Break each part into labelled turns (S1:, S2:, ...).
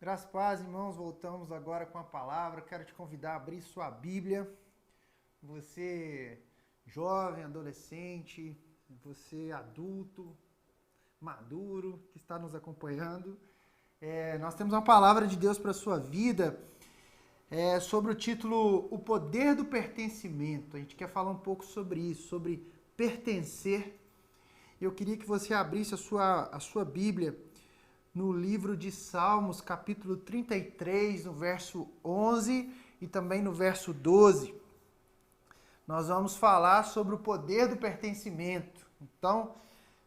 S1: Graças a paz, irmãos, voltamos agora com a palavra. Quero te convidar a abrir sua Bíblia. Você jovem, adolescente, você adulto, maduro, que está nos acompanhando. Nós temos uma palavra de Deus para a sua vida sobre o título O Poder do Pertencimento. A gente quer falar um pouco sobre isso, sobre pertencer. Eu queria que você abrisse a sua Bíblia no livro de Salmos, capítulo 33, no verso 11 e também no verso 12. Nós vamos falar sobre o poder do pertencimento. Então,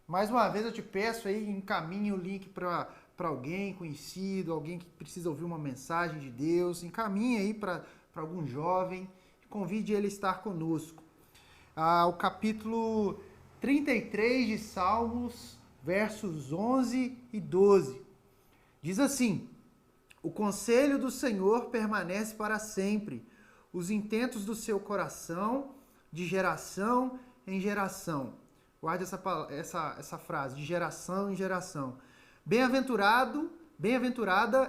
S1: mais uma vez eu te peço aí, encaminhe o link para alguém conhecido, alguém que precisa ouvir uma mensagem de Deus, encaminhe aí para algum jovem, convide ele a estar conosco. O capítulo 33 de Salmos, versos 11 e 12. Diz assim: O conselho do Senhor permanece para sempre, os intentos do seu coração de geração em geração. Guarde essa frase, de geração em geração. Bem-aventurada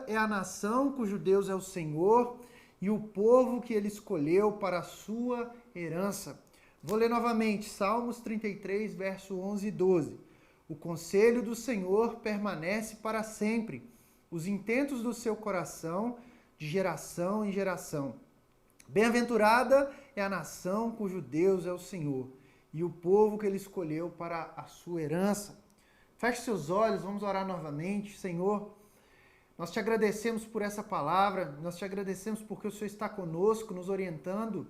S1: é a nação cujo Deus é o Senhor e o povo que ele escolheu para a sua herança. Vou ler novamente, Salmos 33, verso 11 e 12. O conselho do Senhor permanece para sempre, os intentos do seu coração de geração em geração. Bem-aventurada é a nação cujo Deus é o Senhor e o povo que ele escolheu para a sua herança. Feche seus olhos, vamos orar novamente. Senhor, nós te agradecemos por essa palavra, nós te agradecemos porque o Senhor está conosco, nos orientando,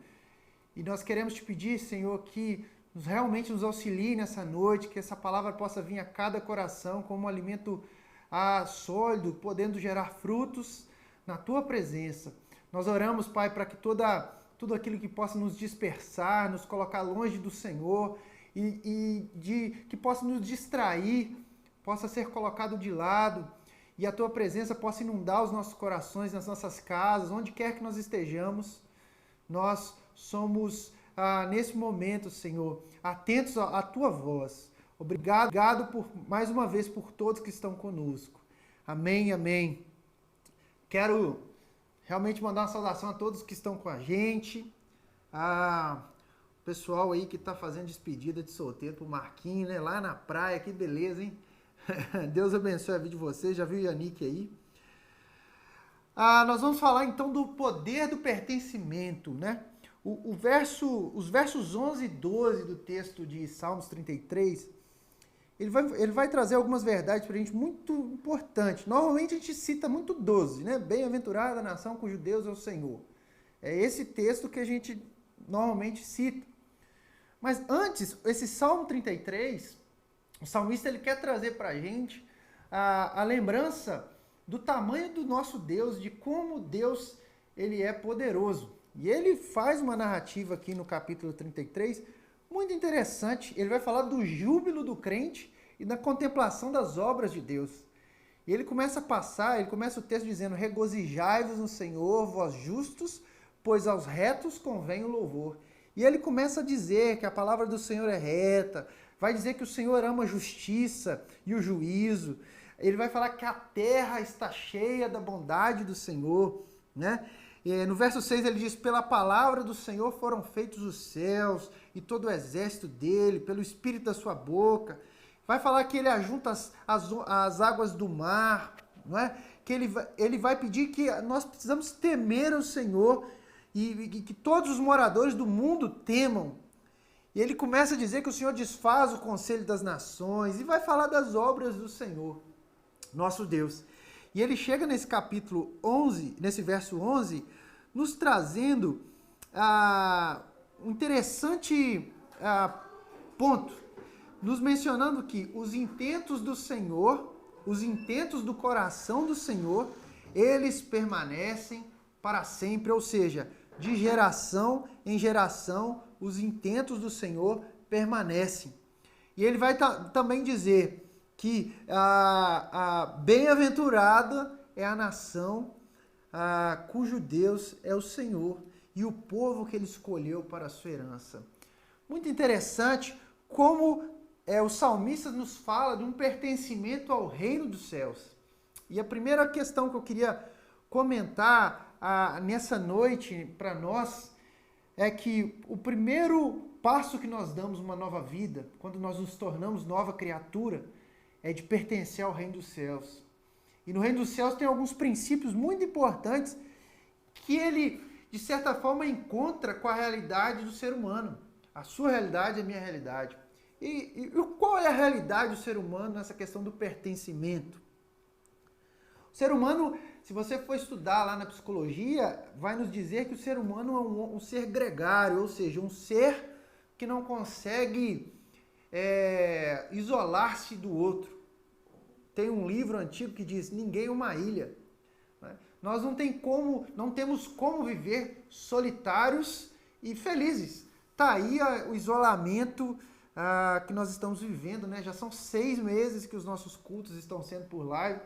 S1: e nós queremos te pedir, Senhor, que realmente nos auxilie nessa noite, que essa palavra possa vir a cada coração como um alimento sólido, podendo gerar frutos na tua presença. Nós oramos, Pai, para que tudo aquilo que possa nos dispersar, nos colocar longe do Senhor que possa nos distrair, possa ser colocado de lado e a tua presença possa inundar os nossos corações, nas nossas casas, onde quer que nós estejamos. Nós somos, nesse momento, Senhor, atentos à tua voz. Obrigado mais uma vez por todos que estão conosco. Amém, amém. Quero realmente mandar uma saudação a todos que estão com a gente. O pessoal aí que está fazendo despedida de solteiro pro Marquinhos, né? Lá na praia, que beleza, hein? Deus abençoe a vida de vocês. Já viu o Yannick aí? Nós vamos falar então do poder do pertencimento, né? Os versos 11 e 12 do texto de Salmos 33, ele vai trazer algumas verdades para a gente muito importantes. Normalmente a gente cita muito 12, né? Bem-aventurada a nação cujo Deus é o Senhor. É esse texto que a gente normalmente cita. Mas antes, esse Salmo 33, o salmista ele quer trazer para a gente a lembrança do tamanho do nosso Deus, de como Deus ele é poderoso. E ele faz uma narrativa aqui no capítulo 33 muito interessante. Ele vai falar do júbilo do crente e da contemplação das obras de Deus. E ele começa o texto dizendo: regozijai-vos no Senhor, vós justos, pois aos retos convém o louvor. E ele começa a dizer que a palavra do Senhor é reta, vai dizer que o Senhor ama a justiça e o juízo. Ele vai falar que a terra está cheia da bondade do Senhor, né? No verso 6 ele diz: pela palavra do Senhor foram feitos os céus e todo o exército dele, pelo espírito da sua boca. Vai falar que ele ajunta as águas do mar, não é? Que ele vai pedir que nós precisamos temer o Senhor e que todos os moradores do mundo temam. E ele começa a dizer que o Senhor desfaz o conselho das nações e vai falar das obras do Senhor, nosso Deus. E ele chega nesse capítulo 11, nesse verso 11, nos trazendo um interessante ponto, nos mencionando que os intentos do Senhor, os intentos do coração do Senhor, eles permanecem para sempre, ou seja, de geração em geração, os intentos do Senhor permanecem. E ele vai também dizer que bem-aventurada é a nação cujo Deus é o Senhor e o povo que ele escolheu para a sua herança. Muito interessante como o salmista nos fala de um pertencimento ao reino dos céus. E a primeira questão que eu queria comentar nessa noite para nós é que o primeiro passo que nós damos uma nova vida, quando nós nos tornamos nova criatura, é de pertencer ao reino dos céus. E no reino dos céus tem alguns princípios muito importantes que ele, de certa forma, encontra com a realidade do ser humano. A sua realidade é a minha realidade. E qual é a realidade do ser humano nessa questão do pertencimento? O ser humano, se você for estudar lá na psicologia, vai nos dizer que o ser humano é um ser gregário, ou seja, um ser que não consegue isolar-se do outro. Tem um livro antigo que diz: ninguém é uma ilha. Nós não temos como viver solitários e felizes. Está aí o isolamento que nós estamos vivendo, né? Já são 6 meses que os nossos cultos estão sendo por live.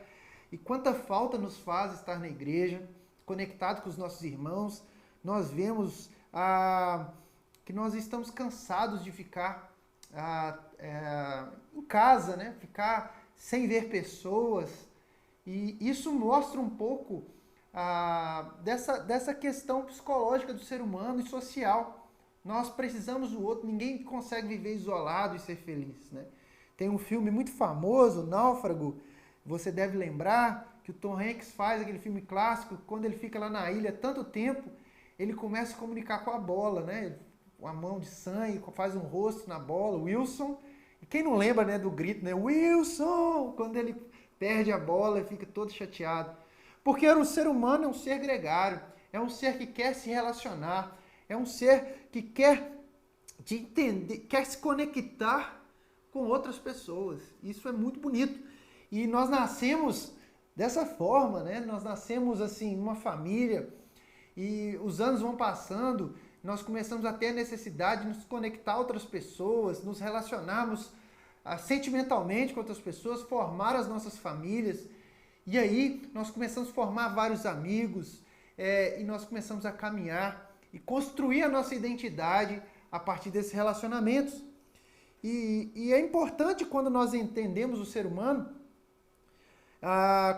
S1: E quanta falta nos faz estar na igreja, conectado com os nossos irmãos. Nós vemos que nós estamos cansados de ficar em casa, né? Ficar sem ver pessoas. E isso mostra um pouco dessa questão psicológica do ser humano e social. Nós precisamos do outro, ninguém consegue viver isolado e ser feliz, né? Tem um filme muito famoso, Náufrago, você deve lembrar que o Tom Hanks faz aquele filme clássico, quando ele fica lá na ilha tanto tempo, ele começa a comunicar com a bola, né? Uma mão de sangue, faz um rosto na bola, Wilson. E quem não lembra, né, do grito, né? Wilson! Quando ele perde a bola e fica todo chateado. Porque o ser humano é um ser gregário, é um ser que quer se relacionar, é um ser que quer se conectar com outras pessoas. Isso é muito bonito. E nós nascemos dessa forma, né? Nós nascemos assim, numa família, e os anos vão passando, nós começamos a ter a necessidade de nos conectar a outras pessoas, nos relacionarmos sentimentalmente com outras pessoas, formar as nossas famílias. E aí nós começamos a formar vários amigos, e nós começamos a caminhar e construir a nossa identidade a partir desses relacionamentos. E é importante quando nós entendemos o ser humano,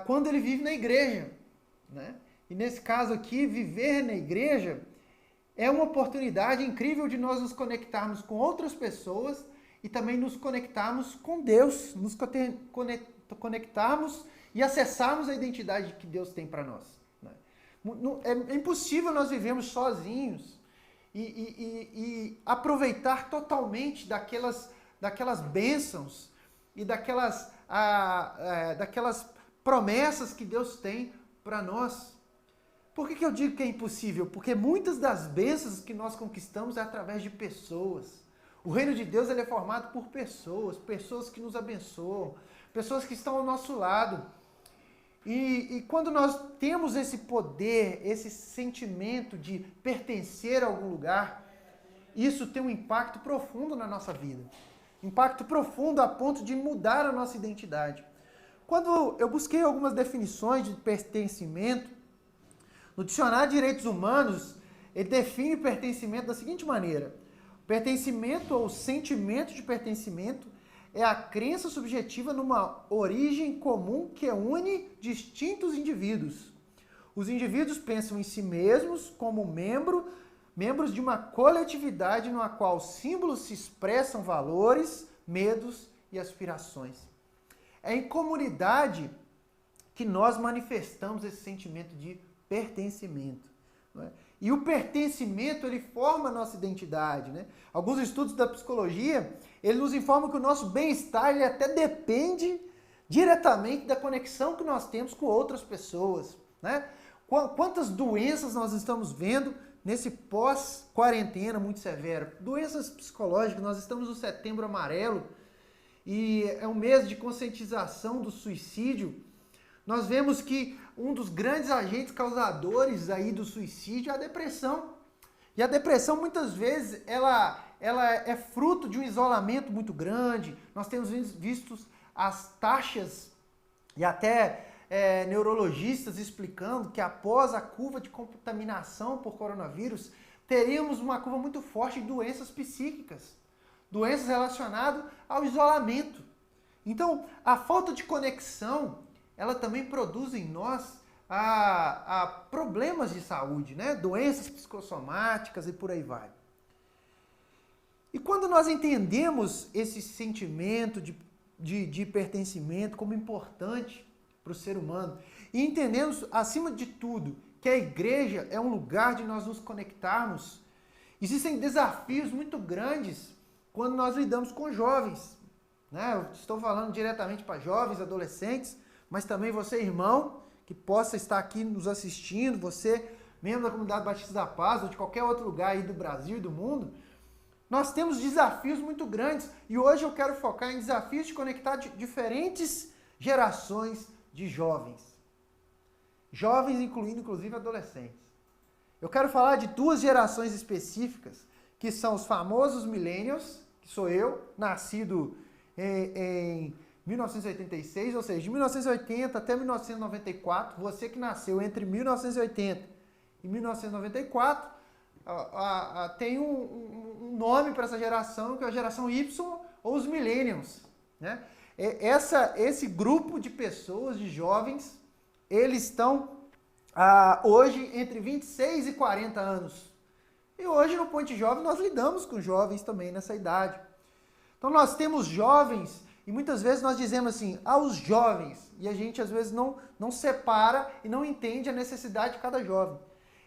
S1: quando ele vive na igreja, né? E nesse caso aqui, viver na igreja é uma oportunidade incrível de nós nos conectarmos com outras pessoas e também nos conectarmos com Deus, nos conectarmos e acessarmos a identidade que Deus tem para nós, né? É impossível nós vivermos sozinhos e aproveitar totalmente daquelas bênçãos e daquelas promessas que Deus tem para nós. Por que eu digo que é impossível? Porque muitas das bênçãos que nós conquistamos é através de pessoas. O reino de Deus ele é formado por pessoas que nos abençoam, pessoas que estão ao nosso lado. E quando nós temos esse poder, esse sentimento de pertencer a algum lugar, isso tem um impacto profundo na nossa vida. Impacto profundo a ponto de mudar a nossa identidade. Quando eu busquei algumas definições de pertencimento, no Dicionário de Direitos Humanos, ele define pertencimento da seguinte maneira: pertencimento ou sentimento de pertencimento é a crença subjetiva numa origem comum que une distintos indivíduos. Os indivíduos pensam em si mesmos como membros de uma coletividade na qual símbolos se expressam valores, medos e aspirações. É em comunidade que nós manifestamos esse sentimento de pertencimento, não é? E o pertencimento, ele forma a nossa identidade, né? Alguns estudos da psicologia, eles nos informam que o nosso bem-estar, ele até depende diretamente da conexão que nós temos com outras pessoas, né? Quantas doenças nós estamos vendo nesse pós-quarentena muito severo? Doenças psicológicas, nós estamos no Setembro Amarelo, e é um mês de conscientização do suicídio. Nós vemos que um dos grandes agentes causadores aí do suicídio é a depressão. E a depressão, muitas vezes, ela é fruto de um isolamento muito grande. Nós temos visto as taxas e até neurologistas explicando que após a curva de contaminação por coronavírus, teríamos uma curva muito forte de doenças psíquicas, doenças relacionadas ao isolamento. Então, a falta de conexão, ela também produz em nós problemas de saúde, né? Doenças psicossomáticas e por aí vai. E quando nós entendemos esse sentimento de pertencimento como importante para o ser humano, e entendemos, acima de tudo, que a igreja é um lugar de nós nos conectarmos, existem desafios muito grandes quando nós lidamos com jovens, né? Eu estou falando diretamente para jovens, adolescentes, mas também você, irmão, que possa estar aqui nos assistindo, você, membro da Comunidade Batista da Paz, ou de qualquer outro lugar aí do Brasil e do mundo, nós temos desafios muito grandes e hoje eu quero focar em desafios de conectar diferentes gerações de jovens. Jovens incluindo inclusive adolescentes. Eu quero falar de duas gerações específicas, que são os famosos millennials, que sou eu, nascido em 1986, ou seja, de 1980 até 1994, você que nasceu entre 1980 e 1994, tem um nome para essa geração, que é a geração Y ou os millennials, né? Esse grupo de pessoas, de jovens, eles estão hoje entre 26 e 40 anos. E hoje no Ponte Jovem nós lidamos com jovens também nessa idade. Então nós temos jovens e muitas vezes nós dizemos assim, aos jovens, e a gente às vezes não separa e não entende a necessidade de cada jovem.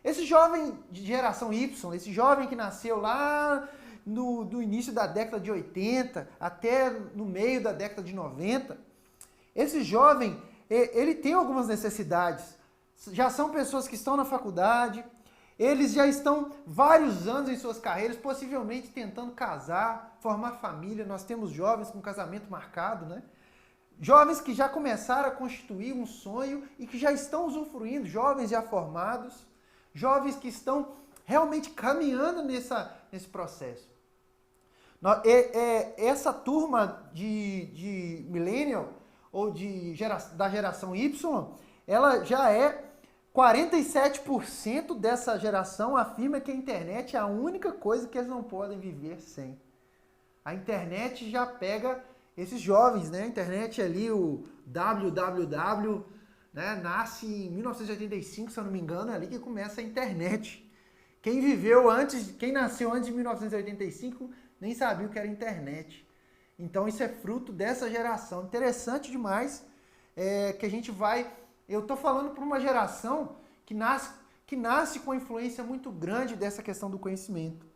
S1: Esse jovem de geração Y, esse jovem que nasceu lá no início da década de 80 até no meio da década de 90, esse jovem, ele tem algumas necessidades. Já são pessoas que estão na faculdade, eles já estão vários anos em suas carreiras, possivelmente tentando casar, formar família. Nós temos jovens com casamento marcado, né? Jovens que já começaram a constituir um sonho e que já estão usufruindo, jovens já formados, jovens que estão realmente caminhando nesse processo. Essa turma de millennial ou da geração Y, ela já é 47% dessa geração afirma que a internet é a única coisa que eles não podem viver sem. A internet já pega esses jovens, né? A internet ali, o www, né? Nasce em 1985, se eu não me engano, é ali que começa a internet. Quem nasceu antes de 1985 nem sabia o que era internet. Então isso é fruto dessa geração. Interessante demais que a gente vai... Eu estou falando para uma geração que nasce com uma influência muito grande dessa questão do conhecimento.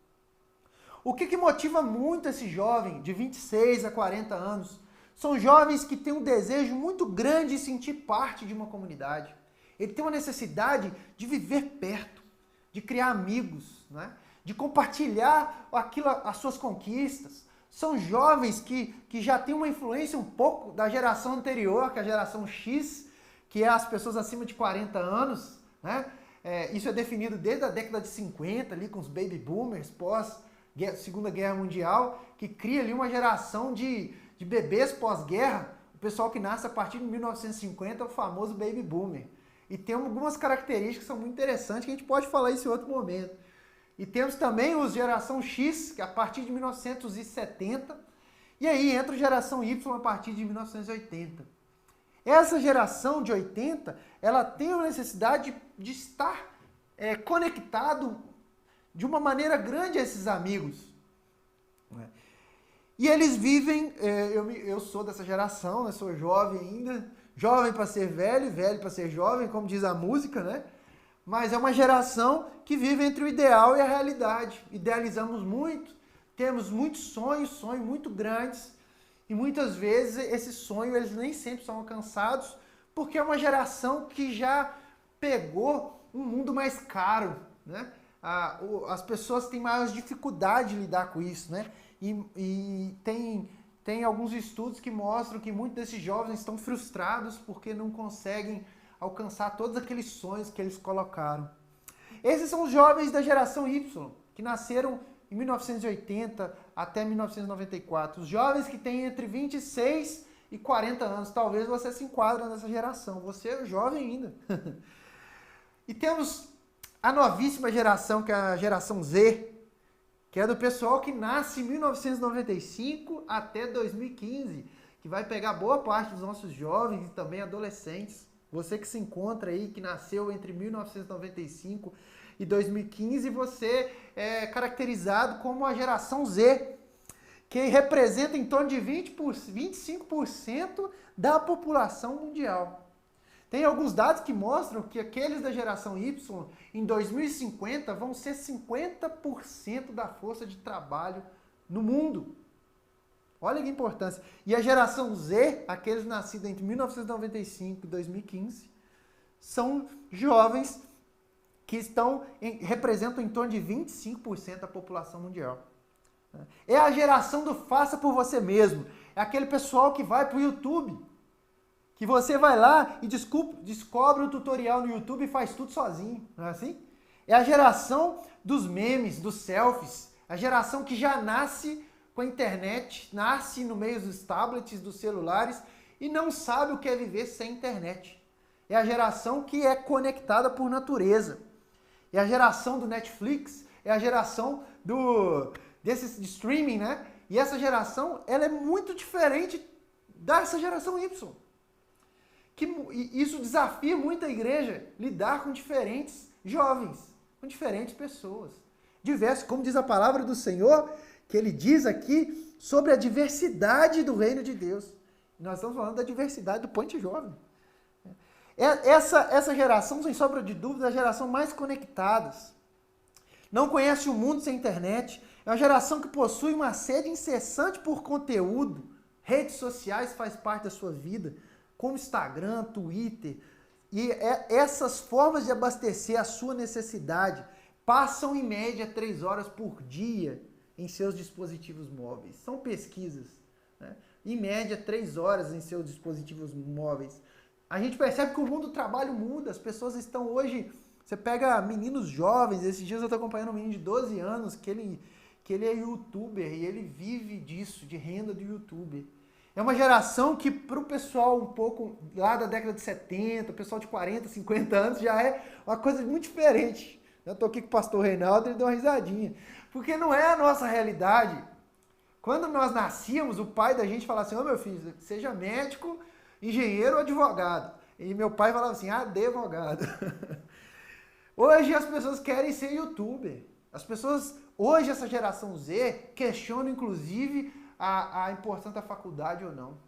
S1: O que motiva muito esse jovem de 26 a 40 anos? São jovens que têm um desejo muito grande de sentir parte de uma comunidade. Ele tem uma necessidade de viver perto, de criar amigos, né? De compartilhar as suas conquistas. São jovens que já têm uma influência um pouco da geração anterior, que é a geração X, que é as pessoas acima de 40 anos, né? Isso é definido desde a década de 50, ali com os baby boomers, pós-Segunda Guerra Mundial, que cria ali uma geração de bebês pós-guerra. O pessoal que nasce a partir de 1950 é o famoso baby boomer. E tem algumas características que são muito interessantes, que a gente pode falar isso em outro momento. E temos também os geração X, que é a partir de 1970, e aí entra a geração Y a partir de 1980. Essa geração de 80, ela tem a necessidade de estar conectado de uma maneira grande a esses amigos. Né? E eles vivem, eu sou dessa geração, né? Sou jovem ainda, jovem para ser velho, velho para ser jovem, como diz a música, né? Mas é uma geração que vive entre o ideal e a realidade. Idealizamos muito, temos muitos sonhos muito grandes, e muitas vezes esses sonhos eles nem sempre são alcançados, porque é uma geração que já pegou um mundo mais caro, né? As pessoas têm maior dificuldade de lidar com isso, né? E tem alguns estudos que mostram que muitos desses jovens estão frustrados porque não conseguem alcançar todos aqueles sonhos que eles colocaram. Esses são os jovens da geração Y, que nasceram em 1980 até 1994. Os jovens que têm entre 26 e 40 anos. Talvez você se enquadre nessa geração. Você é jovem ainda. E temos a novíssima geração, que é a geração Z, que é do pessoal que nasce em 1995 até 2015, que vai pegar boa parte dos nossos jovens e também adolescentes. Você que se encontra aí, que nasceu entre 1995 e 2015, você é caracterizado como a geração Z, que representa em torno de 25% da população mundial. Tem alguns dados que mostram que aqueles da geração Y, em 2050, vão ser 50% da força de trabalho no mundo. Olha que importância. E a geração Z, aqueles nascidos entre 1995 e 2015, são jovens que representam em torno de 25% da população mundial. É a geração do faça por você mesmo. É aquele pessoal que vai para o YouTube, que você vai lá e descobre o tutorial no YouTube e faz tudo sozinho, não é assim? É a geração dos memes, dos selfies, a geração que já nasce com a internet, nasce no meio dos tablets, dos celulares e não sabe o que é viver sem internet. É a geração que é conectada por natureza. É a geração do Netflix, é a geração desse streaming, né? E essa geração, ela é muito diferente dessa geração Y. Isso desafia muito a igreja, lidar com diferentes jovens, com diferentes pessoas. Diversos, como diz a palavra do Senhor, que ele diz aqui sobre a diversidade do reino de Deus. Nós estamos falando da diversidade do Ponte Jovem. Essa geração, sem sombra de dúvida, é a geração mais conectada. Não conhece o mundo sem internet. É uma geração que possui uma sede incessante por conteúdo. Redes sociais faz parte da sua vida, como Instagram, Twitter. E essas formas de abastecer a sua necessidade passam em média 3 horas por dia em seus dispositivos móveis. São pesquisas, né? Em média 3 horas em seus dispositivos móveis. A gente percebe que o mundo do trabalho muda, as pessoas estão hoje... Você pega meninos jovens, esses dias eu estou acompanhando um menino de 12 anos, que ele é youtuber e ele vive disso, de renda do youtuber. É uma geração que para o pessoal um pouco lá da década de 70, o pessoal de 40, 50 anos, já é uma coisa muito diferente. Eu estou aqui com o pastor Reinaldo, ele deu uma risadinha. Porque não é a nossa realidade. Quando nós nascíamos, o pai da gente falava assim, ô meu filho, seja médico, engenheiro ou advogado. E meu pai falava assim, advogado. Hoje as pessoas querem ser youtuber. As pessoas, hoje essa geração Z, questionam inclusive a importância da faculdade ou não.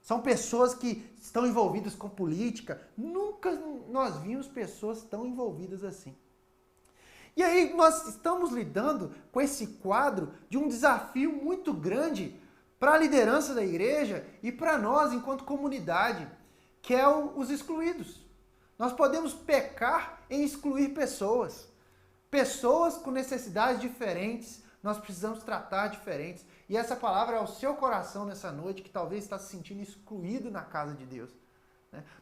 S1: São pessoas que estão envolvidas com política. Nunca nós vimos pessoas tão envolvidas assim. E aí nós estamos lidando com esse quadro de um desafio muito grande para a liderança da igreja e para nós enquanto comunidade, que é os excluídos. Nós podemos pecar em excluir pessoas. Pessoas com necessidades diferentes, nós precisamos tratar diferentes. E essa palavra é o seu coração nessa noite, que talvez está se sentindo excluído na casa de Deus.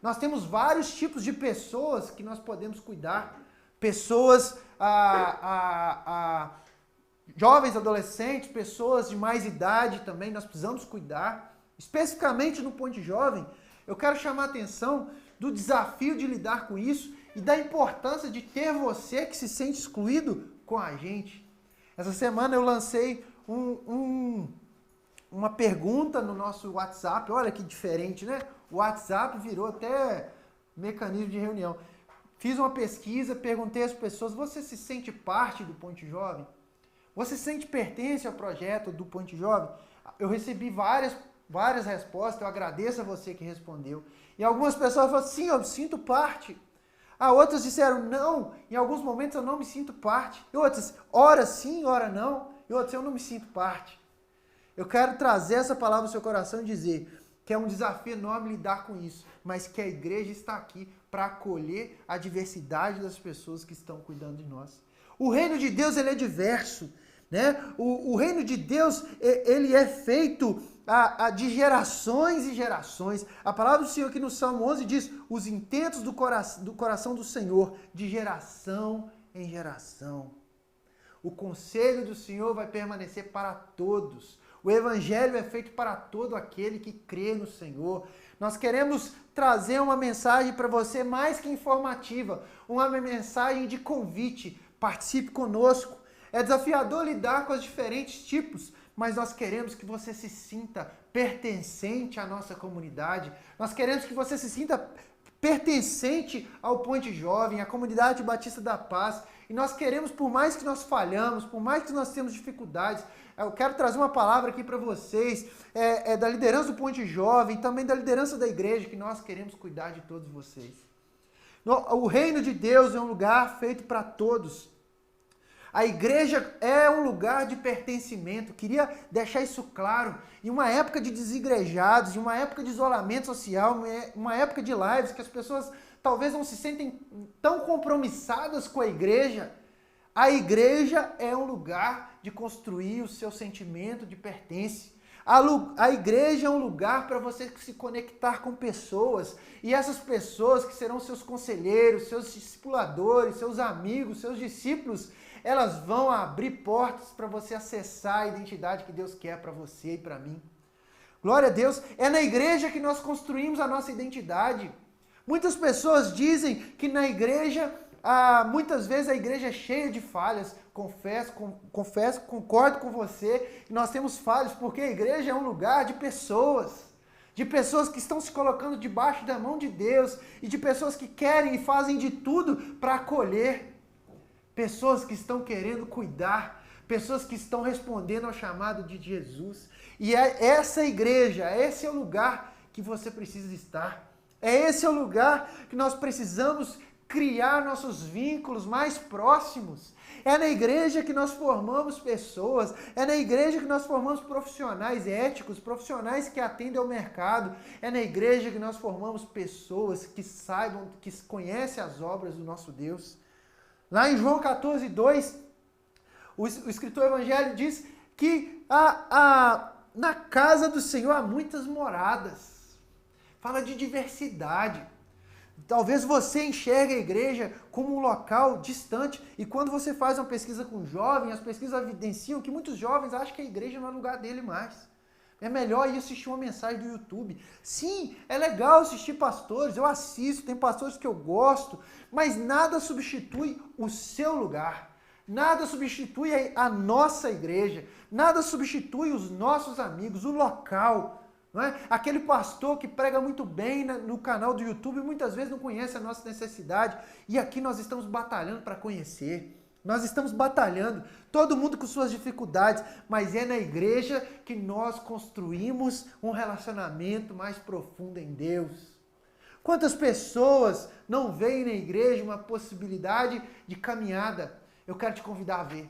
S1: Nós temos vários tipos de pessoas que nós podemos cuidar. Pessoas, jovens, adolescentes, pessoas de mais idade também, nós precisamos cuidar. Especificamente no Ponte Jovem, eu quero chamar a atenção do desafio de lidar com isso e da importância de ter você que se sente excluído com a gente. Essa semana eu lancei uma pergunta no nosso WhatsApp. Olha que diferente, né? O WhatsApp virou até mecanismo de reunião. Fiz uma pesquisa, perguntei às pessoas, você se sente parte do Ponte Jovem? Você se sente pertence ao projeto do Ponte Jovem? Eu recebi várias respostas, eu agradeço a você que respondeu. E algumas pessoas falaram, sim, eu me sinto parte. Outras disseram, não, em alguns momentos eu não me sinto parte. E outras, ora sim, ora não. E outras, eu não me sinto parte. Eu quero trazer essa palavra ao seu coração e dizer que é um desafio enorme lidar com isso, mas que a igreja está aqui para acolher a diversidade das pessoas que estão cuidando de nós. O reino de Deus, ele é diverso, né? O reino de Deus, ele é feito de gerações e gerações. A palavra do Senhor aqui no Salmo 11 diz, os intentos do coração do Senhor, de geração em geração. O conselho do Senhor vai permanecer para todos. O evangelho é feito para todo aquele que crê no Senhor. Nós queremos trazer uma mensagem para você mais que informativa, uma mensagem de convite. Participe conosco. É desafiador lidar com os diferentes tipos, mas nós queremos que você se sinta pertencente à nossa comunidade. Nós queremos que você se sinta pertencente ao Ponte Jovem, à comunidade Batista da Paz. E nós queremos, por mais que nós falhamos, por mais que nós temos dificuldades, eu quero trazer uma palavra aqui para vocês, da liderança do Ponte Jovem, também da liderança da igreja, que nós queremos cuidar de todos vocês. O reino de Deus é um lugar feito para todos. A igreja é um lugar de pertencimento. Queria deixar isso claro. Em uma época de desigrejados, em uma época de isolamento social, uma época de lives que as pessoas talvez não se sentem tão compromissadas com a igreja é um lugar de construir o seu sentimento de pertence. A igreja é um lugar para você se conectar com pessoas, e essas pessoas que serão seus conselheiros, seus discipuladores, seus amigos, seus discípulos, elas vão abrir portas para você acessar a identidade que Deus quer para você e para mim. Glória a Deus, é na igreja que nós construímos a nossa identidade. Muitas pessoas dizem que na igreja, muitas vezes a igreja é cheia de falhas. Confesso, concordo com você, nós temos falhas, porque a igreja é um lugar de pessoas que estão se colocando debaixo da mão de Deus, e de pessoas que querem e fazem de tudo para acolher, pessoas que estão querendo cuidar, pessoas que estão respondendo ao chamado de Jesus. E essa igreja, esse é o lugar que você precisa estar. Esse é o lugar que nós precisamos criar nossos vínculos mais próximos. É na igreja que nós formamos pessoas, é na igreja que nós formamos profissionais éticos, profissionais que atendem ao mercado, é na igreja que nós formamos pessoas que saibam, que conhecem as obras do nosso Deus. Lá em João 14:2, o escritor evangélico diz que na casa do Senhor há muitas moradas. Fala de diversidade. Talvez você enxergue a igreja como um local distante, e quando você faz uma pesquisa com jovens, as pesquisas evidenciam que muitos jovens acham que a igreja não é lugar dele mais. É melhor ir assistir uma mensagem do YouTube. Sim, é legal assistir pastores, eu assisto, tem pastores que eu gosto, mas nada substitui o seu lugar. Nada substitui a nossa igreja, nada substitui os nossos amigos, o local. Não é? Aquele pastor que prega muito bem no canal do YouTube muitas vezes não conhece a nossa necessidade, e aqui nós estamos batalhando para conhecer. Nós estamos batalhando, todo mundo com suas dificuldades, mas é na igreja que nós construímos um relacionamento mais profundo em Deus. Quantas pessoas não veem na igreja uma possibilidade de caminhada? Eu quero te convidar a ver.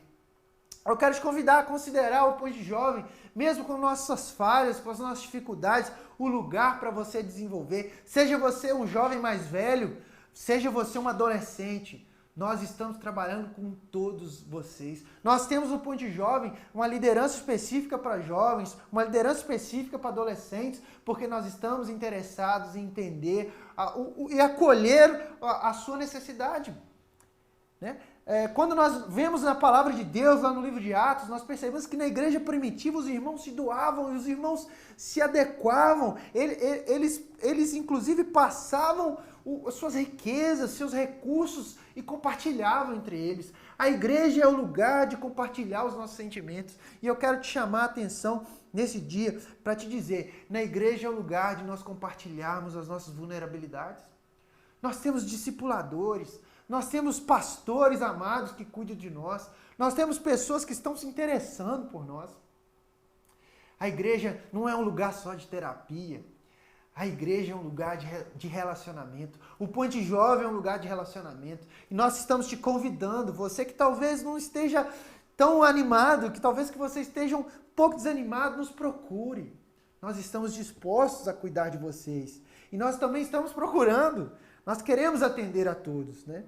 S1: Eu quero te convidar a considerar o Ponte Jovem, mesmo com nossas falhas, com as nossas dificuldades, o lugar para você desenvolver. Seja você um jovem mais velho, seja você um adolescente, nós estamos trabalhando com todos vocês. Nós temos no Ponte Jovem uma liderança específica para jovens, uma liderança específica para adolescentes, porque nós estamos interessados em entender e acolher a sua necessidade, né? Quando nós vemos na palavra de Deus, lá no livro de Atos, nós percebemos que na igreja primitiva os irmãos se doavam e os irmãos se adequavam. Eles inclusive passavam as suas riquezas, seus recursos e compartilhavam entre eles. A igreja é o lugar de compartilhar os nossos sentimentos. E eu quero te chamar a atenção nesse dia para te dizer, na igreja é o lugar de nós compartilharmos as nossas vulnerabilidades. Nós temos discipuladores, nós temos pastores amados que cuidam de nós. Nós temos pessoas que estão se interessando por nós. A igreja não é um lugar só de terapia. A igreja é um lugar de relacionamento. O Ponte Jovem é um lugar de relacionamento. E nós estamos te convidando, você que talvez não esteja tão animado, que talvez que você esteja um pouco desanimado, nos procure. Nós estamos dispostos a cuidar de vocês. E nós também estamos procurando. Nós queremos atender a todos, né?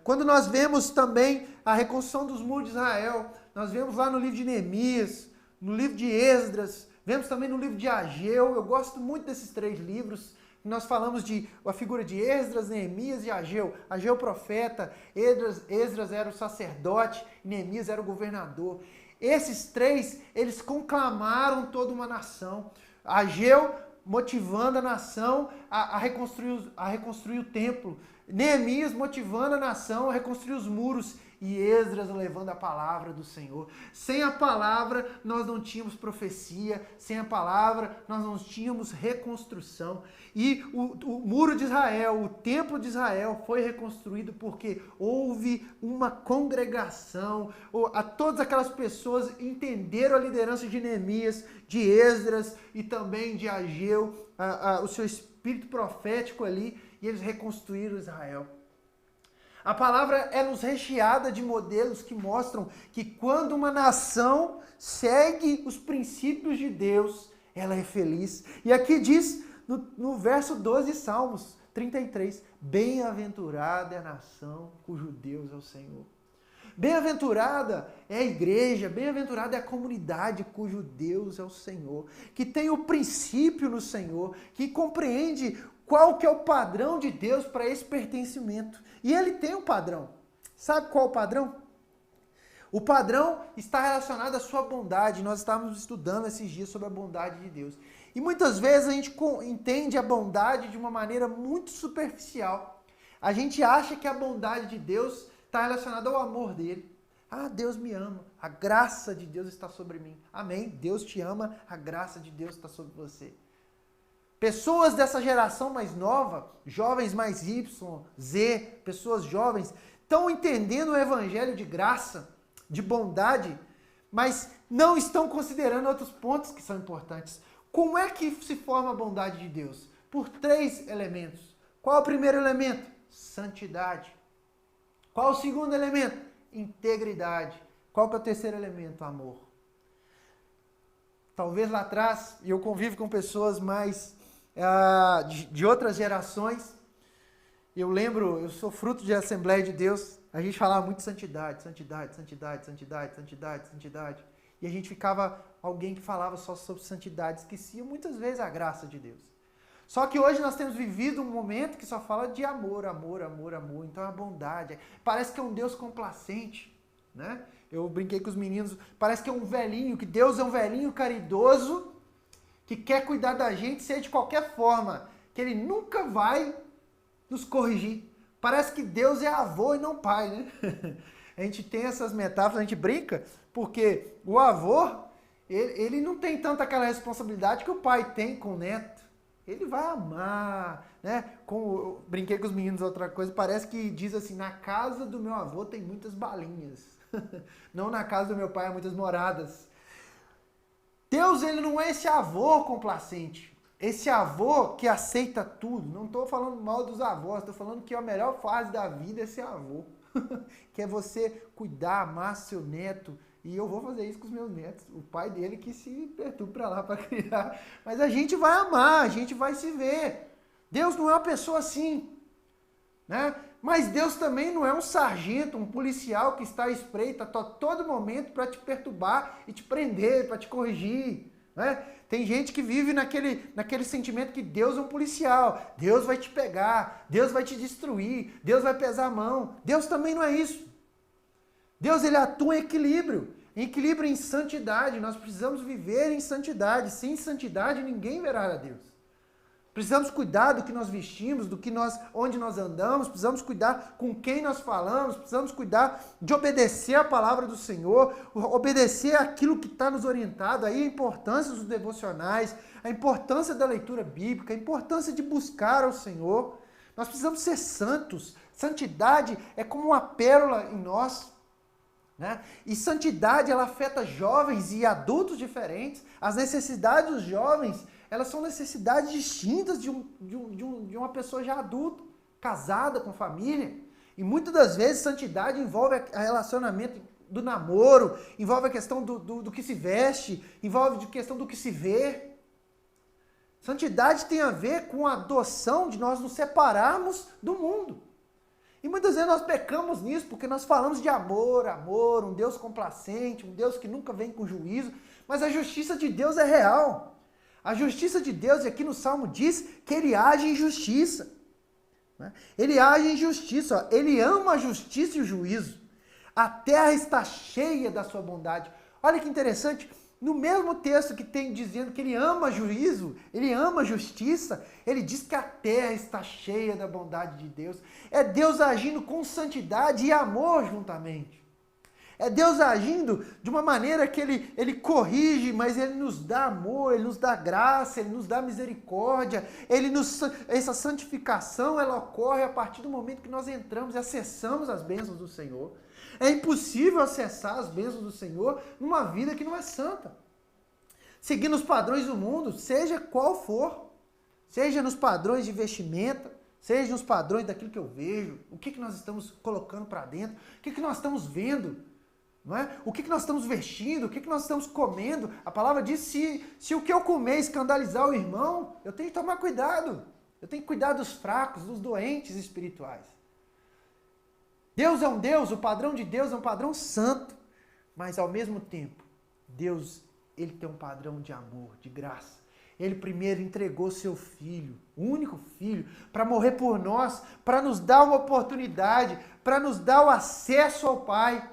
S1: Quando nós vemos também a reconstrução dos muros de Israel, nós vemos lá no livro de Neemias, no livro de Esdras, vemos também no livro de Ageu. Eu gosto muito desses 3 livros. Nós falamos de a figura de Esdras, Neemias e Ageu. Ageu profeta, Esdras era o sacerdote, Neemias era o governador. Esses 3, eles conclamaram toda uma nação. Ageu motivando a nação a reconstruir o templo, Neemias motivando a nação a reconstruir os muros e Esdras levando a palavra do Senhor. Sem a palavra nós não tínhamos profecia, sem a palavra nós não tínhamos reconstrução. E o muro de Israel, o templo de Israel foi reconstruído porque houve uma congregação, todas aquelas pessoas entenderam a liderança de Neemias, de Esdras e também de Ageu, o seu espírito profético ali, e eles reconstruíram Israel. A palavra é nos recheada de modelos que mostram que quando uma nação segue os princípios de Deus, ela é feliz. E aqui diz, no verso 12 de Salmos 33, bem-aventurada é a nação cujo Deus é o Senhor. Bem-aventurada é a igreja, bem-aventurada é a comunidade cujo Deus é o Senhor, que tem o princípio no Senhor, que compreende qual que é o padrão de Deus para esse pertencimento. E ele tem um padrão. Sabe qual é o padrão? O padrão está relacionado à sua bondade. Nós estávamos estudando esses dias sobre a bondade de Deus. E muitas vezes a gente entende a bondade de uma maneira muito superficial. A gente acha que a bondade de Deus está relacionada ao amor dele. Ah, Deus me ama. A graça de Deus está sobre mim. Amém. Deus te ama. A graça de Deus está sobre você. Pessoas dessa geração mais nova, jovens mais Y, Z, pessoas jovens, estão entendendo o evangelho de graça, de bondade, mas não estão considerando outros pontos que são importantes. Como é que se forma a bondade de Deus? Por 3 elementos. Qual é o primeiro elemento? Santidade. Qual é o segundo elemento? Integridade. Qual que é o terceiro elemento? Amor. Talvez lá atrás, e eu convivo com pessoas mais de outras gerações, eu lembro, eu sou fruto de Assembleia de Deus, a gente falava muito de santidade, santidade, santidade, santidade, santidade, santidade, e a gente ficava, alguém que falava só sobre santidade, esquecia muitas vezes a graça de Deus. Só que hoje nós temos vivido um momento que só fala de amor, amor, amor, amor, então a bondade, parece que é um Deus complacente, né? Eu brinquei com os meninos, parece que é um velhinho, que Deus é um velhinho caridoso, que quer cuidar da gente, seja de qualquer forma, que ele nunca vai nos corrigir. Parece que Deus é avô e não pai, né? A gente tem essas metáforas, a gente brinca, porque o avô, ele não tem tanto aquela responsabilidade que o pai tem com o neto. Ele vai amar, né? Eu brinquei com os meninos outra coisa, parece que diz assim, na casa do meu avô tem muitas balinhas. Não na casa do meu pai há muitas moradas. Deus, ele não é esse avô complacente, esse avô que aceita tudo. Não estou falando mal dos avós, estou falando que a melhor fase da vida é ser avô. Que é você cuidar, amar seu neto. E eu vou fazer isso com os meus netos. O pai dele que se perturbe para lá para criar. Mas a gente vai amar, a gente vai se ver. Deus não é uma pessoa assim, né? Mas Deus também não é um sargento, um policial que está à espreita a todo momento para te perturbar e te prender, para te corrigir, né? Tem gente que vive naquele sentimento que Deus é um policial, Deus vai te pegar, Deus vai te destruir, Deus vai pesar a mão. Deus também não é isso. Deus, ele atua em equilíbrio em santidade. Nós precisamos viver em santidade. Sem santidade ninguém verá a Deus. Precisamos cuidar do que nós vestimos, onde nós andamos, precisamos cuidar com quem nós falamos, precisamos cuidar de obedecer a palavra do Senhor, obedecer aquilo que está nos orientado, aí a importância dos devocionais, a importância da leitura bíblica, a importância de buscar ao Senhor. Nós precisamos ser santos. Santidade é como uma pérola em nós, né? E santidade, ela afeta jovens e adultos diferentes. As necessidades dos jovens, elas são necessidades distintas de uma pessoa já adulta, casada, com família. E muitas das vezes santidade envolve o relacionamento do namoro, envolve a questão do que se veste, envolve a questão do que se vê. Santidade tem a ver com a adoção de nós nos separarmos do mundo. E muitas vezes nós pecamos nisso porque nós falamos de amor, um Deus complacente, um Deus que nunca vem com juízo, mas a justiça de Deus é real. A justiça de Deus, e aqui no Salmo diz que ele age em justiça. Né? Ele age em justiça, ó. Ele ama a justiça e o juízo. A terra está cheia da sua bondade. Olha que interessante, no mesmo texto que tem dizendo que ele ama juízo, ele ama justiça, ele diz que a terra está cheia da bondade de Deus. É Deus agindo com santidade e amor juntamente. É Deus agindo de uma maneira que ele corrige, mas ele nos dá amor, ele nos dá graça, ele nos dá misericórdia. Essa santificação ela ocorre a partir do momento que nós entramos e acessamos as bênçãos do Senhor. É impossível acessar as bênçãos do Senhor numa vida que não é santa. Seguindo os padrões do mundo, seja qual for, seja nos padrões de vestimenta, seja nos padrões daquilo que eu vejo, o que nós estamos colocando para dentro, o que nós estamos vendo, não é? O que nós estamos vestindo, o que nós estamos comendo. A palavra diz, se o que eu comer escandalizar o irmão, eu tenho que tomar cuidado. Eu tenho que cuidar dos fracos, dos doentes espirituais. Deus é um Deus, o padrão de Deus é um padrão santo, mas ao mesmo tempo, Deus, ele tem um padrão de amor, de graça. Ele primeiro entregou seu filho, o único filho, para morrer por nós, para nos dar uma oportunidade, para nos dar o acesso ao Pai.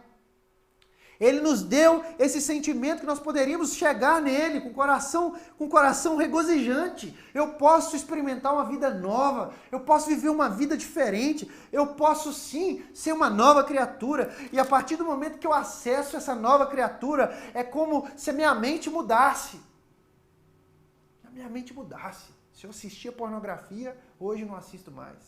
S1: Ele nos deu esse sentimento que nós poderíamos chegar nele com coração regozijante. Eu posso experimentar uma vida nova, eu posso viver uma vida diferente, eu posso sim ser uma nova criatura. E a partir do momento que eu acesso essa nova criatura, é como se a minha mente mudasse. A minha mente mudasse. Se eu assistia pornografia, hoje eu não assisto mais.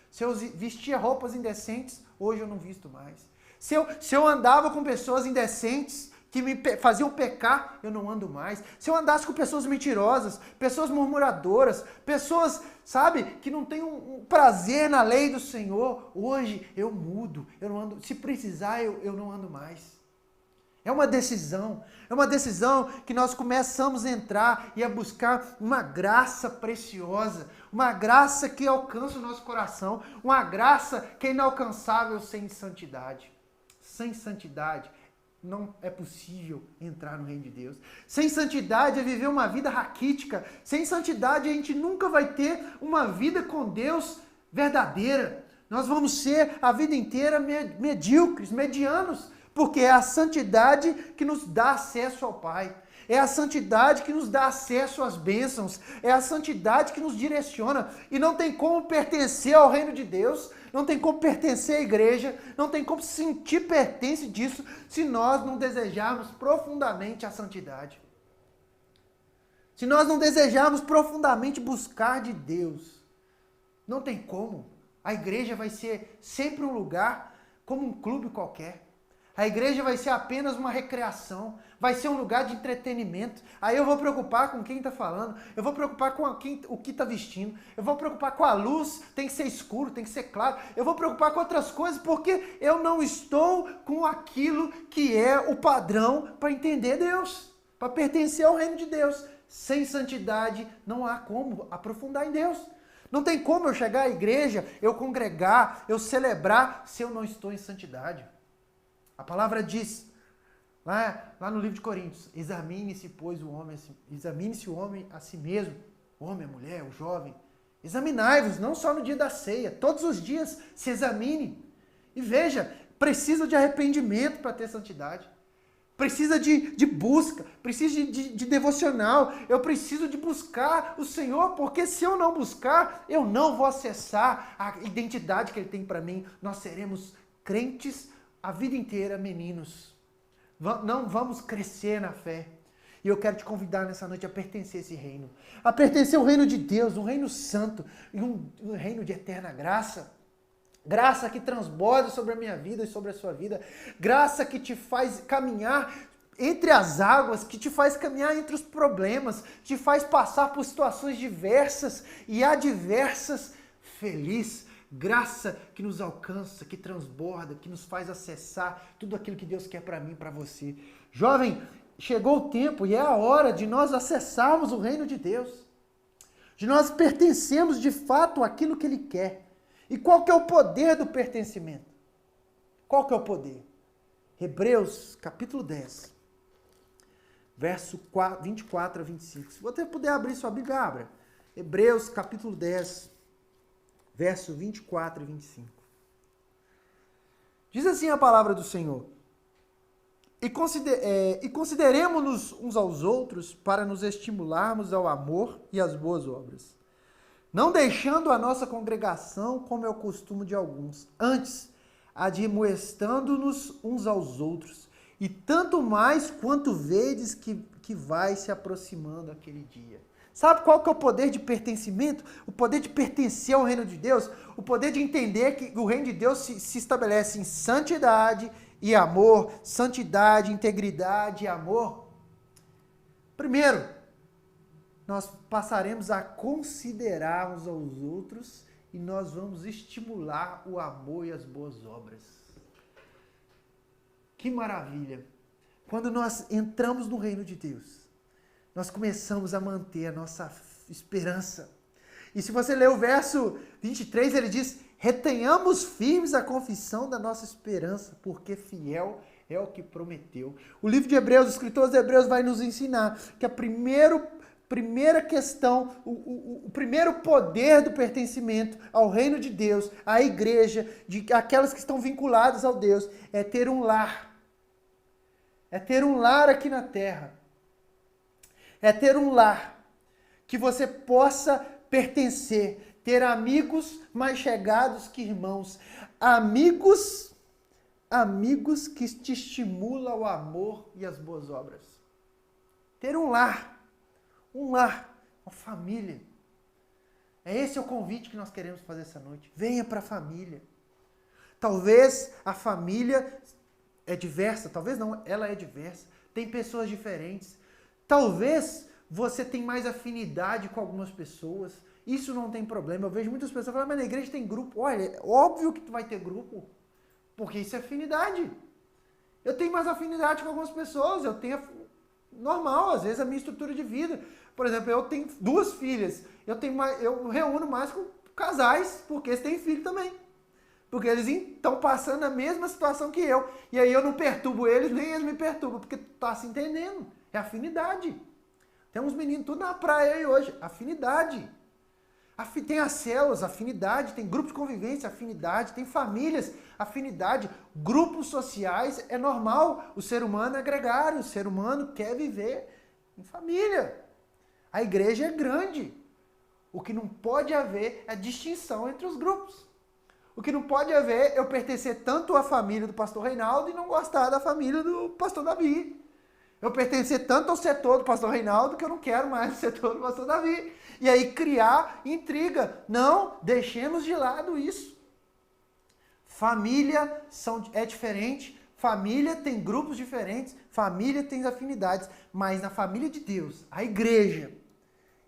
S1: Se eu vestia roupas indecentes, hoje eu não visto mais. Se eu andava com pessoas indecentes, que me faziam pecar, eu não ando mais. Se eu andasse com pessoas mentirosas, pessoas murmuradoras, pessoas, sabe, que não têm um prazer na lei do Senhor, hoje eu mudo, eu não ando, se precisar eu não ando mais. É uma decisão que nós começamos a entrar e a buscar uma graça preciosa, uma graça que alcança o nosso coração, uma graça que é inalcançável sem santidade. Sem santidade não é possível entrar no reino de Deus. Sem santidade é viver uma vida raquítica. Sem santidade a gente nunca vai ter uma vida com Deus verdadeira. Nós vamos ser a vida inteira medíocres, medianos, porque é a santidade que nos dá acesso ao Pai. É a santidade que nos dá acesso às bênçãos. É a santidade que nos direciona. E não tem como pertencer ao reino de Deus, não tem como pertencer à igreja, não tem como sentir pertence disso se nós não desejarmos profundamente a santidade. Se nós não desejarmos profundamente buscar de Deus, não tem como. A igreja vai ser sempre um lugar como um clube qualquer. A igreja vai ser apenas uma recreação, vai ser um lugar de entretenimento. Aí eu vou preocupar com quem está falando, eu vou preocupar com o que está vestindo, eu vou preocupar com a luz, tem que ser escuro, tem que ser claro. Eu vou preocupar com outras coisas porque eu não estou com aquilo que é o padrão para entender Deus, para pertencer ao reino de Deus. Sem santidade não há como aprofundar em Deus. Não tem como eu chegar à igreja, eu congregar, eu celebrar, se eu não estou em santidade. A palavra diz, lá no livro de Coríntios, examine-se, pois, examine-se o homem a si mesmo, o homem, a mulher, o jovem. Examinai-vos, não só no dia da ceia, todos os dias se examine. E veja, precisa de arrependimento para ter santidade. Precisa de busca, precisa de devocional. Eu preciso de buscar o Senhor, porque se eu não buscar, eu não vou acessar a identidade que Ele tem para mim. Nós seremos crentes a vida inteira, meninos. Não vamos crescer na fé. E eu quero te convidar nessa noite a pertencer a esse reino. A pertencer ao reino de Deus, um reino santo e um reino de eterna graça. Graça que transborda sobre a minha vida e sobre a sua vida. Graça que te faz caminhar entre as águas, que te faz caminhar entre os problemas, te faz passar por situações diversas e adversas, feliz. Graça que nos alcança, que transborda, que nos faz acessar tudo aquilo que Deus quer para mim e para você. Jovem, chegou o tempo e é a hora de nós acessarmos o reino de Deus. De nós pertencermos de fato àquilo que Ele quer. E qual que é o poder do pertencimento? Qual que é o poder? Hebreus capítulo 10, verso 24 a 25. Se você puder abrir sua Bíblia, abra. Hebreus capítulo 10, verso 24 e 25. Diz assim a palavra do Senhor: E consideremos-nos uns aos outros para nos estimularmos ao amor e às boas obras. Não deixando a nossa congregação, como é o costume de alguns, antes, admoestando-nos uns aos outros, e tanto mais quanto vedes que vai se aproximando aquele dia. Sabe qual que é o poder de pertencimento? O poder de pertencer ao reino de Deus? O poder de entender que o reino de Deus se estabelece em santidade e amor, santidade, integridade e amor. Primeiro, nós passaremos a considerar uns aos outros e nós vamos estimular o amor e as boas obras. Que maravilha! Quando nós entramos no reino de Deus, nós começamos a manter a nossa esperança. E se você ler o verso 23, ele diz: retenhamos firmes a confissão da nossa esperança, porque fiel é o que prometeu. O livro de Hebreus, os escritores de Hebreus vai nos ensinar que a primeira questão, o primeiro poder do pertencimento ao reino de Deus, à igreja, de aquelas que estão vinculadas ao Deus, é ter um lar. É ter um lar aqui na terra. É ter um lar que você possa pertencer, ter amigos mais chegados que irmãos, amigos que te estimulam ao amor e às boas obras. Ter um lar, uma família. Esse é o convite que nós queremos fazer essa noite. Venha para a família. Talvez a família é diversa, talvez não, ela é diversa. Tem pessoas diferentes. Talvez você tenha mais afinidade com algumas pessoas. Isso não tem problema. Eu vejo muitas pessoas falando, mas na igreja tem grupo. Olha, é óbvio que tu vai ter grupo. Porque isso é afinidade. Eu tenho mais afinidade com algumas pessoas. Eu tenho normal, às vezes, a minha estrutura de vida. Por exemplo, eu tenho 2 filhas. Eu reúno mais com casais, porque eles têm filho também. Porque eles estão passando a mesma situação que eu. E aí eu não perturbo eles, nem eles me perturbam, porque tu tá se entendendo. É afinidade. Tem uns meninos tudo na praia aí hoje. Afinidade. Tem as células, afinidade. Tem grupos de convivência, afinidade. Tem famílias, afinidade. Grupos sociais, é normal. O ser humano é gregário. O ser humano quer viver em família. A igreja é grande. O que não pode haver é distinção entre os grupos. O que não pode haver é eu pertencer tanto à família do pastor Reinaldo e não gostar da família do pastor Davi. Eu pertencer tanto ao setor do pastor Reinaldo que eu não quero mais o setor do pastor Davi. E aí criar intriga. Não, deixemos de lado isso. Família é diferente. Família tem grupos diferentes. Família tem afinidades. Mas na família de Deus, a igreja,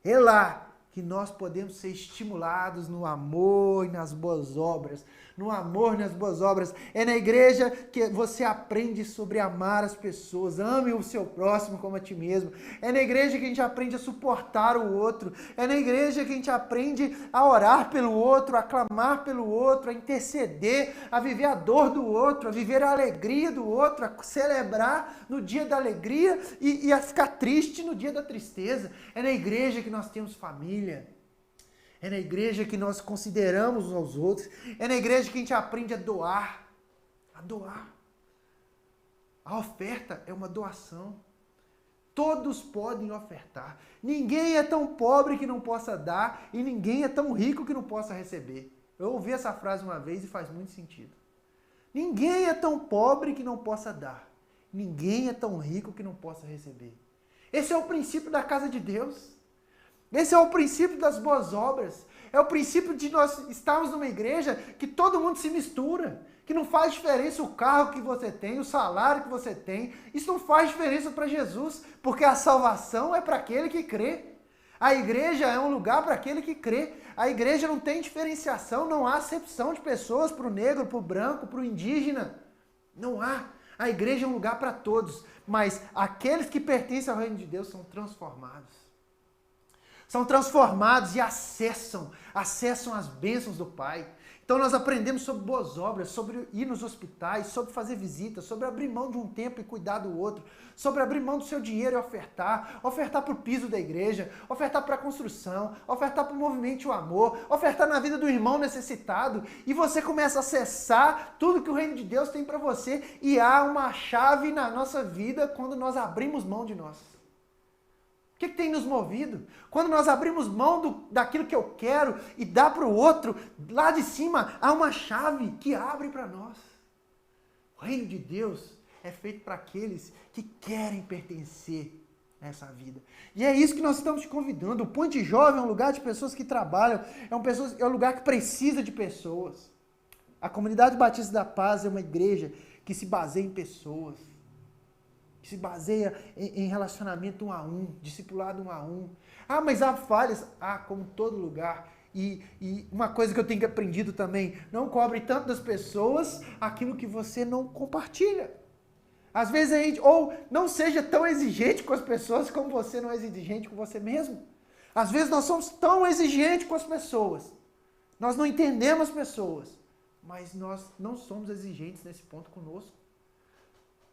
S1: é lá que nós podemos ser estimulados no amor e nas boas obras. No amor e nas boas obras. É na igreja que você aprende sobre amar as pessoas. Ame o seu próximo como a ti mesmo. É na igreja que a gente aprende a suportar o outro. É na igreja que a gente aprende a orar pelo outro, a clamar pelo outro, a interceder, a viver a dor do outro, a viver a alegria do outro, a celebrar no dia da alegria e a ficar triste no dia da tristeza. É na igreja que nós temos família. É na igreja que nós consideramos uns aos outros. É na igreja que a gente aprende a doar. A doar. A oferta é uma doação. Todos podem ofertar. Ninguém é tão pobre que não possa dar e ninguém é tão rico que não possa receber. Eu ouvi essa frase uma vez e faz muito sentido. Ninguém é tão pobre que não possa dar. Ninguém é tão rico que não possa receber. Esse é o princípio da casa de Deus. Esse é o princípio das boas obras. É o princípio de nós estarmos numa igreja que todo mundo se mistura. Que não faz diferença o carro que você tem, o salário que você tem. Isso não faz diferença para Jesus, porque a salvação é para aquele que crê. A igreja é um lugar para aquele que crê. A igreja não tem diferenciação, não há acepção de pessoas para o negro, para o branco, para o indígena. Não há. A igreja é um lugar para todos. Mas aqueles que pertencem ao reino de Deus são transformados. São transformados e acessam as bênçãos do Pai. Então nós aprendemos sobre boas obras, sobre ir nos hospitais, sobre fazer visitas, sobre abrir mão de um tempo e cuidar do outro, sobre abrir mão do seu dinheiro e ofertar para o piso da igreja, ofertar para a construção, ofertar para o movimento e o amor, ofertar na vida do irmão necessitado, e você começa a acessar tudo que o reino de Deus tem para você, e há uma chave na nossa vida quando nós abrimos mão de nós. O que tem nos movido? Quando nós abrimos mão daquilo que eu quero e dá para o outro, lá de cima há uma chave que abre para nós. O reino de Deus é feito para aqueles que querem pertencer a essa vida. E é isso que nós estamos te convidando. O Ponte Jovem é um lugar de pessoas que trabalham, é um lugar que precisa de pessoas. A Comunidade Batista da Paz é uma igreja que se baseia em pessoas. Que se baseia em relacionamento 1 a 1, discipulado 1 a 1. Ah, mas há falhas. Ah, como todo lugar. E uma coisa que eu tenho aprendido também, não cobre tanto das pessoas aquilo que você não compartilha. Às vezes a gente, ou não seja tão exigente com as pessoas como você não é exigente com você mesmo. Às vezes nós somos tão exigentes com as pessoas. Nós não entendemos as pessoas. Mas nós não somos exigentes nesse ponto conosco.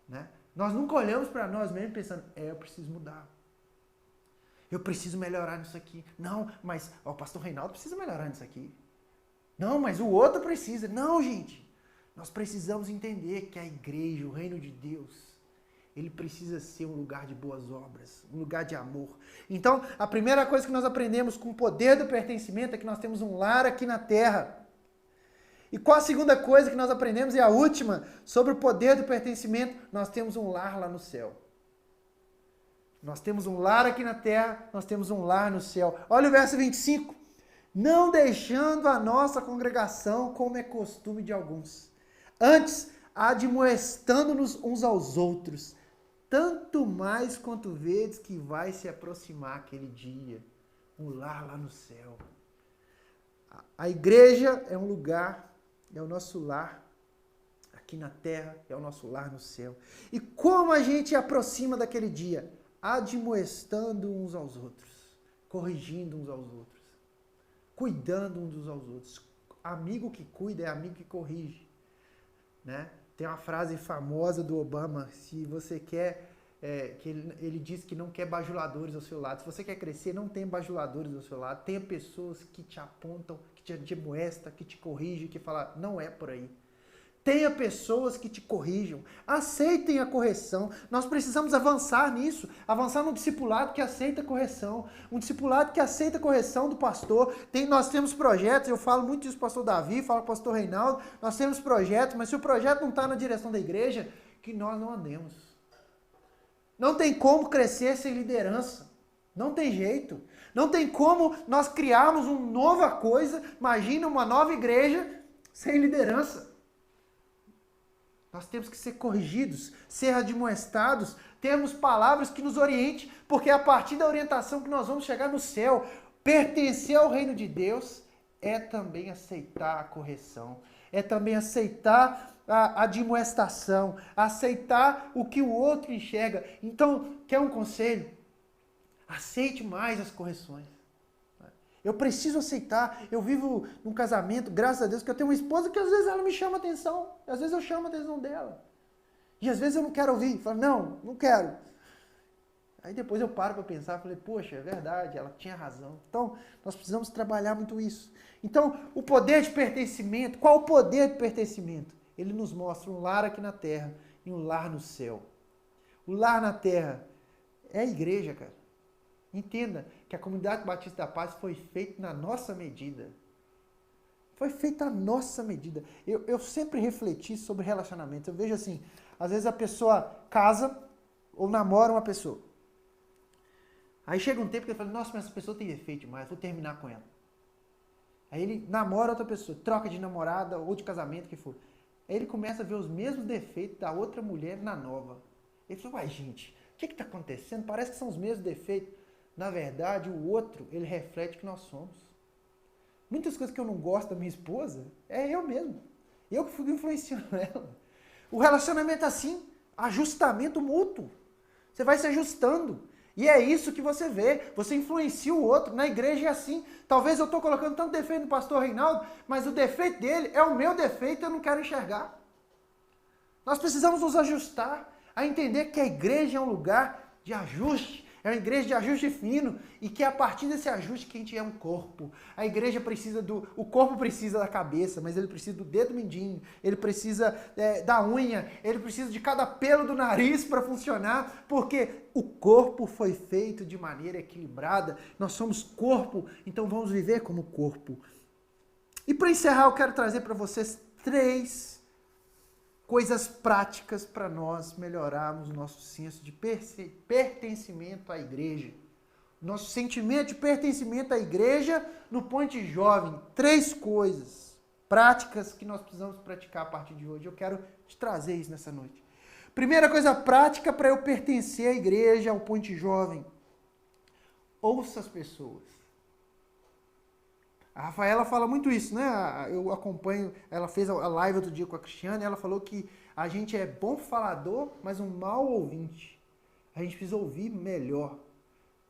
S1: Né? Nós nunca olhamos para nós mesmos pensando, eu preciso mudar. Eu preciso melhorar nisso aqui. Não, mas o pastor Reinaldo precisa melhorar nisso aqui. Não, mas o outro precisa. Não, gente. Nós precisamos entender que a igreja, o reino de Deus, ele precisa ser um lugar de boas obras, um lugar de amor. Então, a primeira coisa que nós aprendemos com o poder do pertencimento é que nós temos um lar aqui na terra. E qual a segunda coisa que nós aprendemos, e a última, sobre o poder do pertencimento? Nós temos um lar lá no céu. Nós temos um lar aqui na terra, nós temos um lar no céu. Olha o verso 25. Não deixando a nossa congregação como é costume de alguns. Antes, admoestando-nos uns aos outros. Tanto mais quanto vedes que vai se aproximar aquele dia. Um lar lá no céu. A igreja é um lugar, é o nosso lar aqui na terra, é o nosso lar no céu. E como a gente aproxima daquele dia? Admoestando uns aos outros, corrigindo uns aos outros, cuidando uns aos outros. Amigo que cuida é amigo que corrige. Né? Tem uma frase famosa do Obama, se você quer... que ele diz que não quer bajuladores ao seu lado. Se você quer crescer, não tenha bajuladores ao seu lado. Tenha pessoas que te apontam, que te admoestam, que te corrigem, que falam, não é por aí. Tenha pessoas que te corrijam. Aceitem a correção. Nós precisamos avançar nisso. Avançar num discipulado que aceita correção. Um discipulado que aceita a correção do pastor. Nós temos projetos, eu falo muito disso para o pastor Davi, falo para o pastor Reinaldo. Nós temos projetos, mas se o projeto não está na direção da igreja, que nós não andemos. Não tem como crescer sem liderança. Não tem jeito. Não tem como nós criarmos uma nova coisa, imagina uma nova igreja sem liderança. Nós temos que ser corrigidos, ser admoestados, termos palavras que nos orientem, porque é a partir da orientação que nós vamos chegar no céu. Pertencer ao reino de Deus é também aceitar a correção, é também aceitar a admoestação, aceitar o que o outro enxerga. Então, quer um conselho? Aceite mais as correções. Eu preciso aceitar. Eu vivo num casamento, graças a Deus, que eu tenho uma esposa que às vezes ela me chama a atenção, às vezes eu chamo a atenção dela. E às vezes eu não quero ouvir, falo, não quero. Aí depois eu paro para pensar, falei, poxa, é verdade, ela tinha razão. Então, nós precisamos trabalhar muito isso. Então, o poder de pertencimento, qual o poder de pertencimento? Ele nos mostra um lar aqui na terra e um lar no céu. O lar na terra é a igreja, cara. Entenda que a Comunidade Batista da Paz foi feita na nossa medida. Foi feita à nossa medida. Eu sempre refleti sobre relacionamento. Eu vejo assim, às vezes a pessoa casa ou namora uma pessoa. Aí chega um tempo que ele fala, nossa, mas essa pessoa tem defeito demais, vou terminar com ela. Aí ele namora outra pessoa, troca de namorada ou de casamento, o que for. Aí ele começa a ver os mesmos defeitos da outra mulher na nova. Ele fala, uai gente, o que está acontecendo? Parece que são os mesmos defeitos. Na verdade, o outro, ele reflete o que nós somos. Muitas coisas que eu não gosto da minha esposa, é eu mesmo. Eu que fui influenciando ela. O relacionamento é assim, ajustamento mútuo. Você vai se ajustando. E é isso que você vê, você influencia o outro. Na igreja é assim. Talvez eu estou colocando tanto defeito no pastor Reinaldo, mas o defeito dele é o meu defeito e eu não quero enxergar. Nós precisamos nos ajustar a entender que a igreja é um lugar de ajuste. É uma igreja de ajuste fino e que a partir desse ajuste que a gente é um corpo. A igreja precisa o corpo precisa da cabeça, mas ele precisa do dedo mindinho, ele precisa da unha, ele precisa de cada pelo do nariz para funcionar, porque o corpo foi feito de maneira equilibrada. Nós somos corpo, então vamos viver como corpo. E para encerrar, eu quero trazer para vocês 3 coisas práticas para nós melhorarmos o nosso senso de pertencimento à igreja. Nosso sentimento de pertencimento à igreja no Ponte Jovem. 3 coisas práticas que nós precisamos praticar a partir de hoje. Eu quero te trazer isso nessa noite. Primeira coisa prática para eu pertencer à igreja, ao Ponte Jovem. Ouça as pessoas. A Rafaela fala muito isso, né? Eu acompanho, ela fez a live outro dia com a Cristiane, e ela falou que a gente é bom falador, mas um mau ouvinte. A gente precisa ouvir melhor.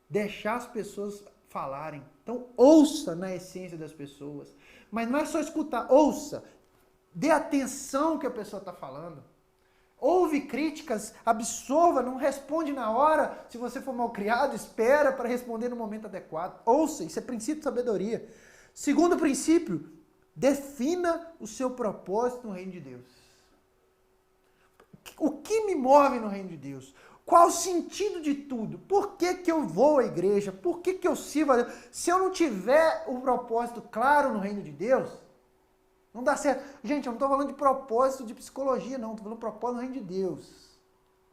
S1: Deixar as pessoas falarem. Então, ouça na essência das pessoas. Mas não é só escutar, ouça. Dê atenção ao que a pessoa está falando. Ouve críticas, absorva, não responde na hora. Se você for mal criado, espera para responder no momento adequado. Ouça, isso é princípio de sabedoria. Segundo princípio, defina o seu propósito no reino de Deus. O que me move no reino de Deus? Qual o sentido de tudo? Por que eu vou à igreja? Por que eu sirvo a Deus? Se eu não tiver o propósito claro no reino de Deus, não dá certo. Gente, eu não estou falando de propósito de psicologia, não. Estou falando de propósito no reino de Deus.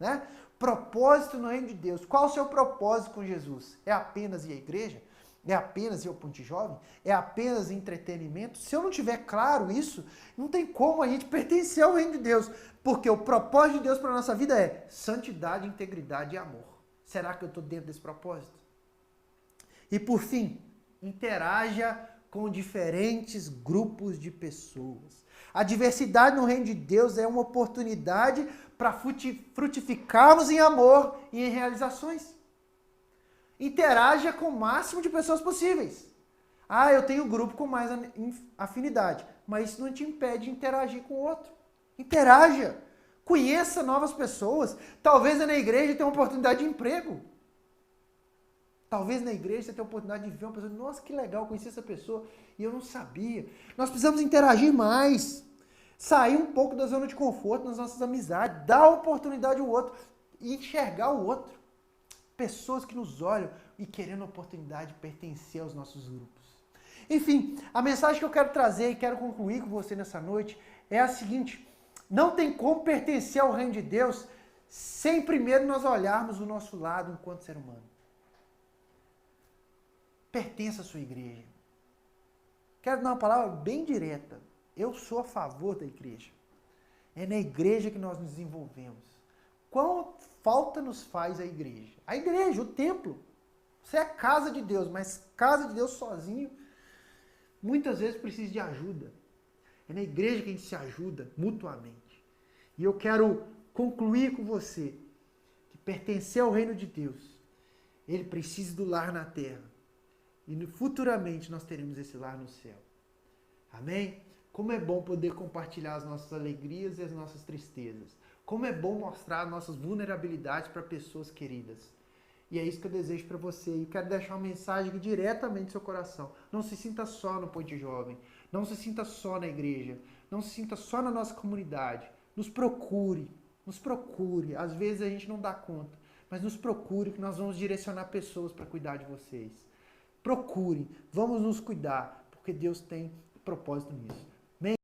S1: Né? Propósito no reino de Deus. Qual o seu propósito com Jesus? É apenas ir à igreja? É apenas ir ao Ponte Jovem? É apenas entretenimento? Se eu não tiver claro isso, não tem como a gente pertencer ao reino de Deus. Porque o propósito de Deus para a nossa vida é santidade, integridade e amor. Será que eu estou dentro desse propósito? E por fim, interaja com diferentes grupos de pessoas. A diversidade no reino de Deus é uma oportunidade para frutificarmos em amor e em realizações. Interaja com o máximo de pessoas possíveis. Ah, eu tenho um grupo com mais afinidade, mas isso não te impede de interagir com o outro. Interaja. Conheça novas pessoas. Talvez na igreja tenha uma oportunidade de emprego. Talvez na igreja você tenha a oportunidade de ver uma pessoa. Nossa, que legal, conheci essa pessoa e eu não sabia. Nós precisamos interagir mais. Sair um pouco da zona de conforto nas nossas amizades. Dar oportunidade ao outro e enxergar o outro. Pessoas que nos olham e querendo a oportunidade de pertencer aos nossos grupos. Enfim, a mensagem que eu quero trazer e quero concluir com você nessa noite é a seguinte: não tem como pertencer ao reino de Deus sem primeiro nós olharmos o nosso lado enquanto ser humano. Pertença à sua igreja. Quero dar uma palavra bem direta. Eu sou a favor da igreja. É na igreja que nós nos desenvolvemos. Quão falta nos faz a igreja? A igreja, o templo. Você é casa de Deus, mas casa de Deus sozinho muitas vezes precisa de ajuda. É na igreja que a gente se ajuda mutuamente. E eu quero concluir com você que pertencer ao reino de Deus, ele precisa do lar na terra. E futuramente nós teremos esse lar no céu. Amém? Como é bom poder compartilhar as nossas alegrias e as nossas tristezas. Como é bom mostrar nossas vulnerabilidades para pessoas queridas. E é isso que eu desejo para você. E quero deixar uma mensagem aqui diretamente no seu coração. Não se sinta só no Ponte Jovem. Não se sinta só na igreja. Não se sinta só na nossa comunidade. Nos procure. Nos procure. Às vezes a gente não dá conta. Mas nos procure que nós vamos direcionar pessoas para cuidar de vocês. Procure. Vamos nos cuidar. Porque Deus tem propósito nisso.